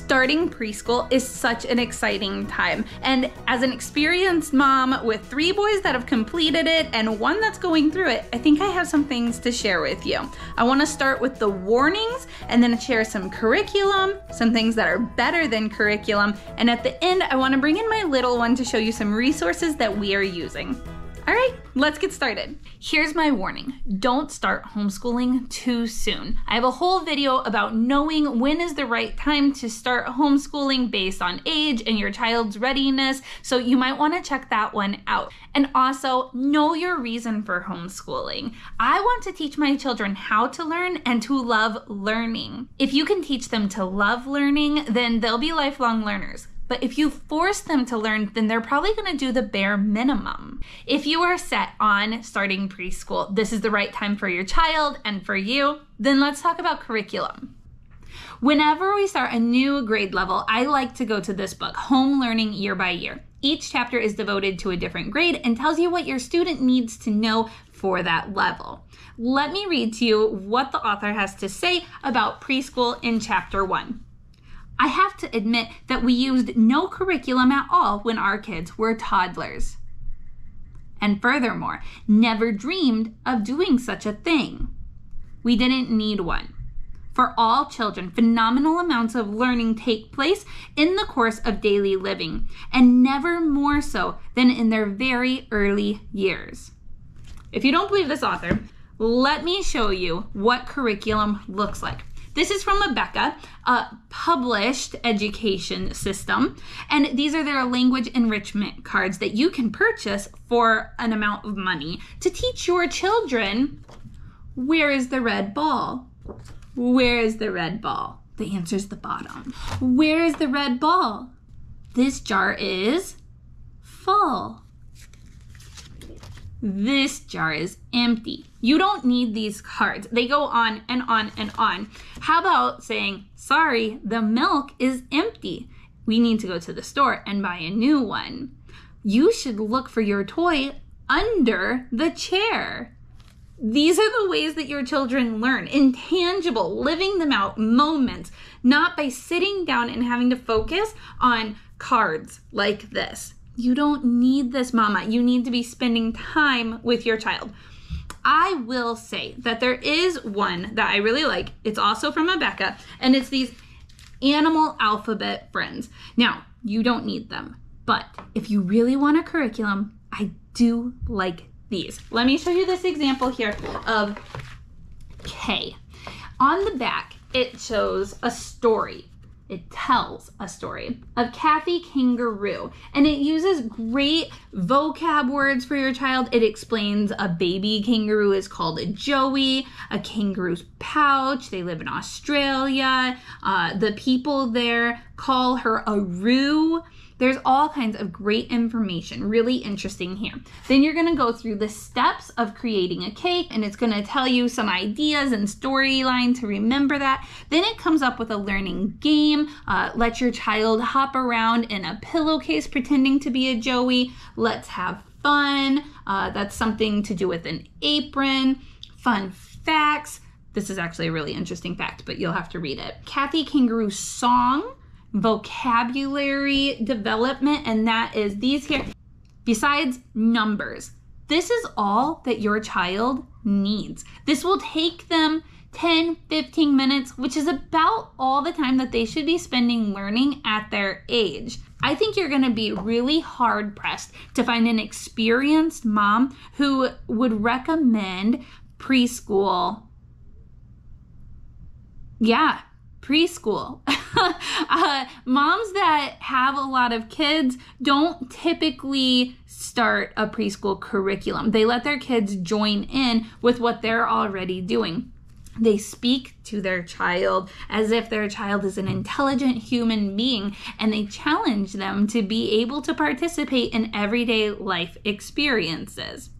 Starting preschool is such an exciting time, and as an experienced mom with 3 boys that have completed it and 1 that's going through it, I think I have some things to share with you. I want to start with the warnings and then share some curriculum, some things that are better than curriculum, and at the end I want to bring in my little one to show you some resources that we are using. All right, let's get started. Here's my warning. Don't start homeschooling too soon. I have a whole video about knowing when is the right time to start homeschooling based on age and your child's readiness, so you might want to check that one out. And also, know your reason for homeschooling. I want to teach my children how to learn and to love learning. If you can teach them to love learning, then they'll be lifelong learners. But if you force them to learn, then they're probably going to do the bare minimum. If you are set on starting preschool, this is the right time for your child and for you, then let's talk about curriculum. Whenever we start a new grade level, I like to go to this book, Home Learning Year by Year. Each chapter is devoted to a different grade and tells you what your student needs to know for that level. Let me read to you what the author has to say about preschool in chapter 1. I have to admit that we used no curriculum at all when our kids were toddlers. And furthermore, never dreamed of doing such a thing. We didn't need one. For all children, phenomenal amounts of learning take place in the course of daily living, and never more so than in their very early years. If you don't believe this author, let me show you what curriculum looks like. This is from Rebecca, a published education system, and these are their language enrichment cards that you can purchase for an amount of money to teach your children, where is the red ball? Where is the red ball? The answer's the bottom. Where is the red ball? This jar is full. This jar is empty. You don't need these cards. They go on and on and on. How about saying, sorry, the milk is empty. We need to go to the store and buy a new one. You should look for your toy under the chair. These are the ways that your children learn, intangible, living them out moments, not by sitting down and having to focus on cards like this. You don't need this, mama. You need to be spending time with your child. I will say that there is one that I really like. It's also from Rebecca, and it's these animal alphabet friends. Now, you don't need them, but if you really want a curriculum, I do like these. Let me show you this example here of K. On the back, it shows a story. It tells a story of Kathy Kangaroo, and it uses great vocab words for your child. It explains a baby kangaroo is called a joey, a kangaroo's pouch. They live in Australia. The people there call her a roo. There's all kinds of great information, really interesting here. Then you're gonna go through the steps of creating a cake, and it's gonna tell you some ideas and storyline to remember that. Then it comes up with a learning game. Let your child hop around in a pillowcase pretending to be a joey. Let's have fun. That's something to do with an apron. Fun facts. This is actually a really interesting fact, but you'll have to read it. Kathy Kangaroo's song. Vocabulary development, and that is these here. Besides numbers, this is all that your child needs. This will take them 10-15 minutes, which is about all the time that they should be spending learning at their age. I think you're gonna be really hard pressed to find an experienced mom who would recommend preschool. Yeah, preschool. Moms that have a lot of kids don't typically start a preschool curriculum. They let their kids join in with what they're already doing. They speak to their child as if their child is an intelligent human being, and they challenge them to be able to participate in everyday life experiences.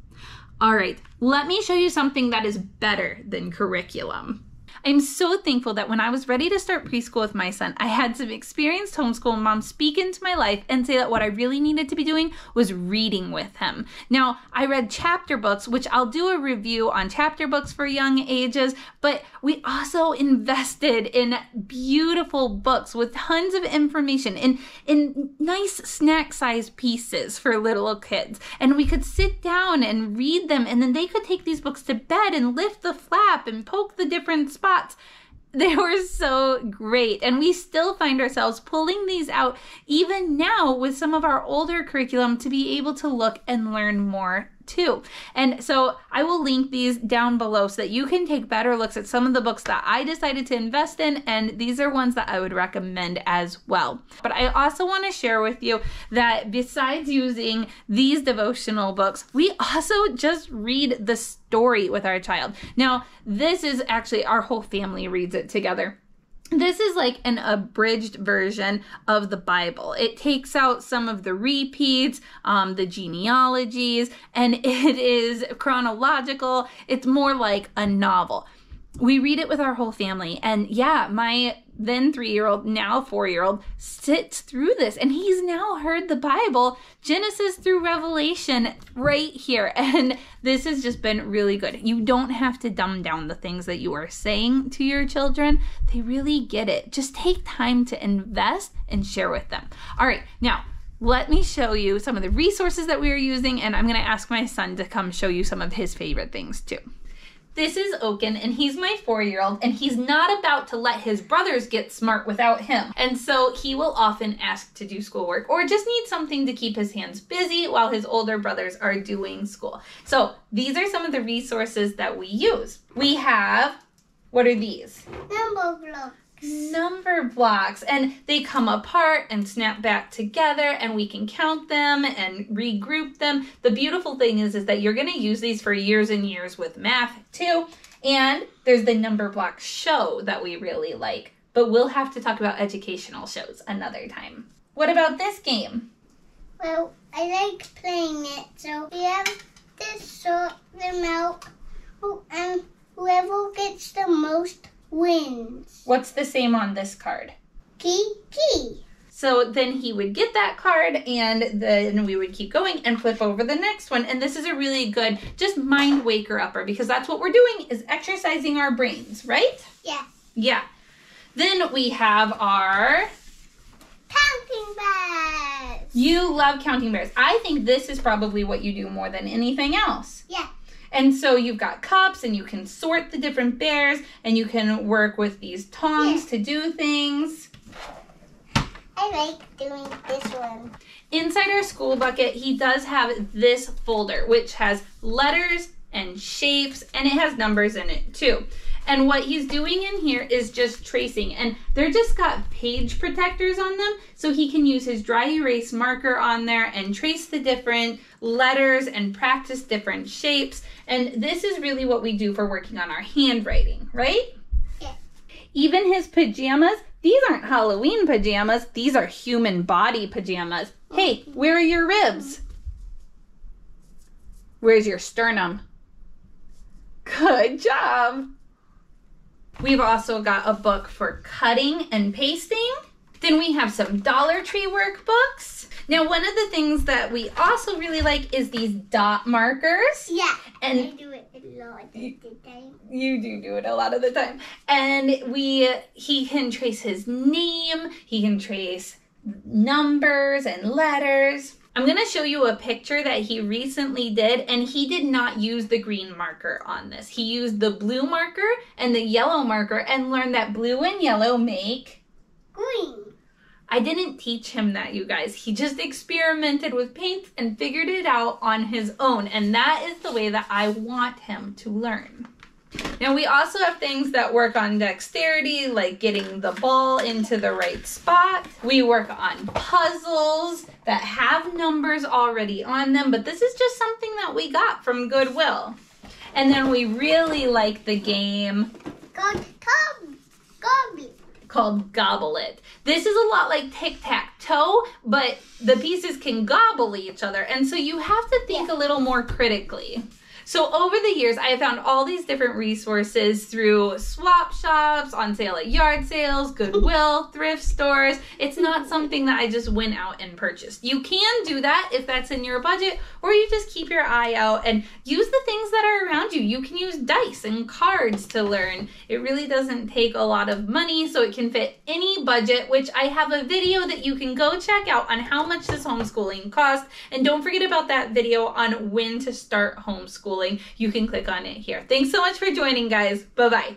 All right, let me show you something that is better than curriculum. I'm so thankful that when I was ready to start preschool with my son, I had some experienced homeschool moms speak into my life and say that what I really needed to be doing was reading with him. Now, I read chapter books, which I'll do a review on chapter books for young ages, but we also invested in beautiful books with tons of information in nice snack-sized pieces for little kids. And we could sit down and read them, and then they could take these books to bed and lift the flap and poke the different spots. They were so great, and we still find ourselves pulling these out even now with some of our older curriculum to be able to look and learn more too. And so I will link these down below so that you can take better looks at some of the books that I decided to invest in, and these are ones that I would recommend as well. But I also want to share with you that besides using these devotional books, we also just read the story with our child. Now, this is actually our whole family reads it together. This is like an abridged version of the Bible. It takes out some of the repeats, the genealogies, and it is chronological. It's more like a novel. We read it with our whole family. And yeah, my then 3-year-old, now 4-year-old, sits through this. And he's now heard the Bible, Genesis through Revelation, right here. And this has just been really good. You don't have to dumb down the things that you are saying to your children. They really get it. Just take time to invest and share with them. All right, now, let me show you some of the resources that we are using. And I'm going to ask my son to come show you some of his favorite things too. This is Oaken, and he's my 4-year-old, and he's not about to let his brothers get smart without him. And so he will often ask to do schoolwork or just need something to keep his hands busy while his older brothers are doing school. So these are some of the resources that we use. We have, what are these? Number blocks. Number blocks, and they come apart and snap back together, and we can count them and regroup them. The beautiful thing is that you're going to use these for years and years with math too. And there's the number block show that we really like, but we'll have to talk about educational shows another time. What about this game? Well, I like playing it, so we have to sort them out, and whoever gets the most wins. What's the same on this card? Key. So then he would get that card, and then we would keep going and flip over the next one. And this is a really good just mind waker upper, because that's what we're doing, is exercising our brains, right? Yeah. Yeah. Then we have our Counting bears. You love counting bears. I think this is probably what you do more than anything else. Yeah. And so you've got cups, and you can sort the different bears, and you can work with these tongs to do things. I like doing this one. Inside our school bucket, he does have this folder, which has letters and shapes, and it has numbers in it too. And what he's doing in here is just tracing, and they're just got page protectors on them, so he can use his dry erase marker on there and trace the different letters and practice different shapes. And this is really what we do for working on our handwriting, right? Yeah. Even his pajamas, these aren't Halloween pajamas, these are human body pajamas. Hey, where are your ribs? Where's your sternum? Good job. We've also got a book for cutting and pasting. Then we have some Dollar Tree workbooks. Now, one of the things that we also really like is these dot markers. Yeah, and I do it a lot of the time. You do it a lot of the time. And he can trace his name, he can trace numbers and letters. I'm going to show you a picture that he recently did, and he did not use the green marker on this. He used the blue marker and the yellow marker and learned that blue and yellow make green. I didn't teach him that, you guys. He just experimented with paints and figured it out on his own, and that is the way that I want him to learn. Now, we also have things that work on dexterity, like getting the ball into the right spot. We work on puzzles that have numbers already on them, but this is just something that we got from Goodwill. And then we really like the game called Gobble It. This is a lot like tic-tac-toe, but the pieces can gobble each other, and so you have to think a little more critically. So over the years, I have found all these different resources through swap shops, on sale at yard sales, Goodwill, thrift stores. It's not something that I just went out and purchased. You can do that if that's in your budget, or you just keep your eye out and use the things that are around you. You can use dice and cards to learn. It really doesn't take a lot of money, so it can fit any budget, which I have a video that you can go check out on how much does homeschooling cost. And don't forget about that video on when to start homeschooling. You can click on it here. Thanks so much for joining, guys. Bye-bye.